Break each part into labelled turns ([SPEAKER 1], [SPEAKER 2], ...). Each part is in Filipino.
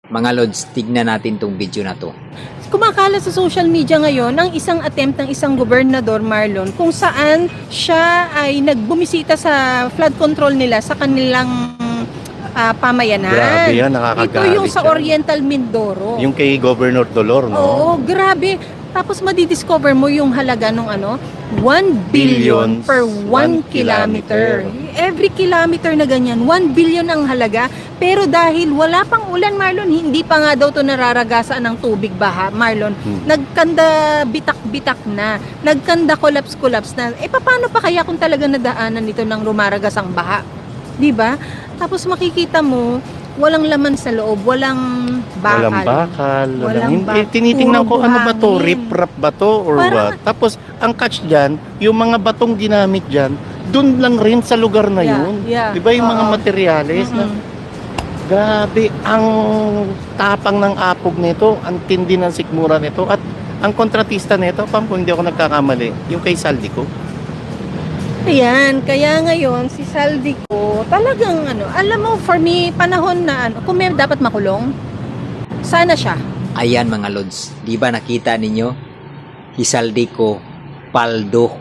[SPEAKER 1] Mga Lods, tignan natin tong video na to.
[SPEAKER 2] Kumakala sa social media ngayon ang isang attempt ng isang gobernador, Marlon, kung saan siya ay nagbumisita sa flood control nila sa kanilang pamayanan.
[SPEAKER 3] Grabe yan,
[SPEAKER 2] Ito
[SPEAKER 3] nakakagalit
[SPEAKER 2] yung sa
[SPEAKER 3] yan.
[SPEAKER 2] Oriental Mindoro.
[SPEAKER 3] Yung kay Governor Dolor, no?
[SPEAKER 2] Oo, grabe. Tapos madidiscover mo yung halaga ng 1 billion per 1 kilometer. Every kilometer na ganyan, 1 billion ang halaga. Pero dahil wala pang ulan, Marlon, hindi pa nga daw to nararagasan ng tubig baha, Marlon. Nagkanda bitak-bitak na. Nagkanda collapse na. Paano pa kaya kung talaga nadaanan nito ng rumaragas ang baha? 'Di ba? Tapos makikita mo, walang laman sa loob, walang bakal.
[SPEAKER 3] Walang bakal.
[SPEAKER 2] Walang
[SPEAKER 3] Tinitingnan ko,
[SPEAKER 2] puro
[SPEAKER 3] ano ba to?
[SPEAKER 2] buhangin.
[SPEAKER 3] Rip-rap ba to? Or
[SPEAKER 2] Parang-
[SPEAKER 3] what? Tapos, ang catch dyan, yung mga batong ginamit dyan, dun lang rin sa lugar na
[SPEAKER 2] Yeah,
[SPEAKER 3] yun.
[SPEAKER 2] yeah.
[SPEAKER 3] Di ba yung mga
[SPEAKER 2] Oo.
[SPEAKER 3] materyales na grabe, ang tapang ng apog nito, ang tindi ng sikmura nito, at ang kontratista nito, kung hindi ako nagkakamali, yung kay Saldico.
[SPEAKER 2] Ayan, kaya ngayon si Saldico talagang alam mo, for me, panahon na kung may dapat makulong, sana siya.
[SPEAKER 1] Ayan mga Lods, di ba nakita ninyo? Hisaldico Paldo.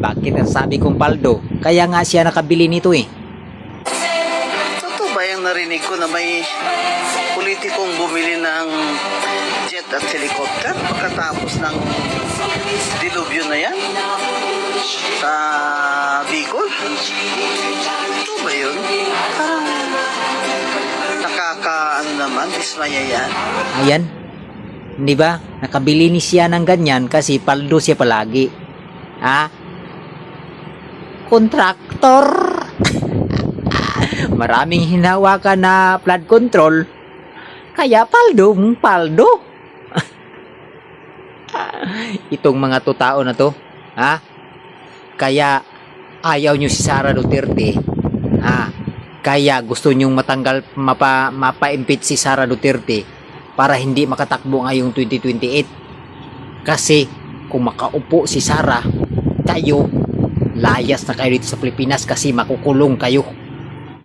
[SPEAKER 1] Bakit ang sabi kong Paldo? Kaya nga siya nakabili nito eh.
[SPEAKER 4] Totoo ba yung narinig ko na may politikong bumili ng jet at helicopter pagkatapos ng dilubyo na yan sa Bicol? Totoo ba yun? Parang naman, dismaya yan.
[SPEAKER 1] Ayan. Di ba? Nakabili ni siya ng ganyan kasi paldo siya palagi. Kontraktor. Maraming hinawakan na flood control. Kaya paldo. Itong mga tao na to. Kaya ayaw nyo si Sara Duterte. Kaya gusto nyong matanggal, mapa-impeach si Sara Duterte para hindi makatakbo ngayong 2028. Kasi kung makaupo si Sara, kayo, layas na kayo dito sa Pilipinas kasi makukulong kayo.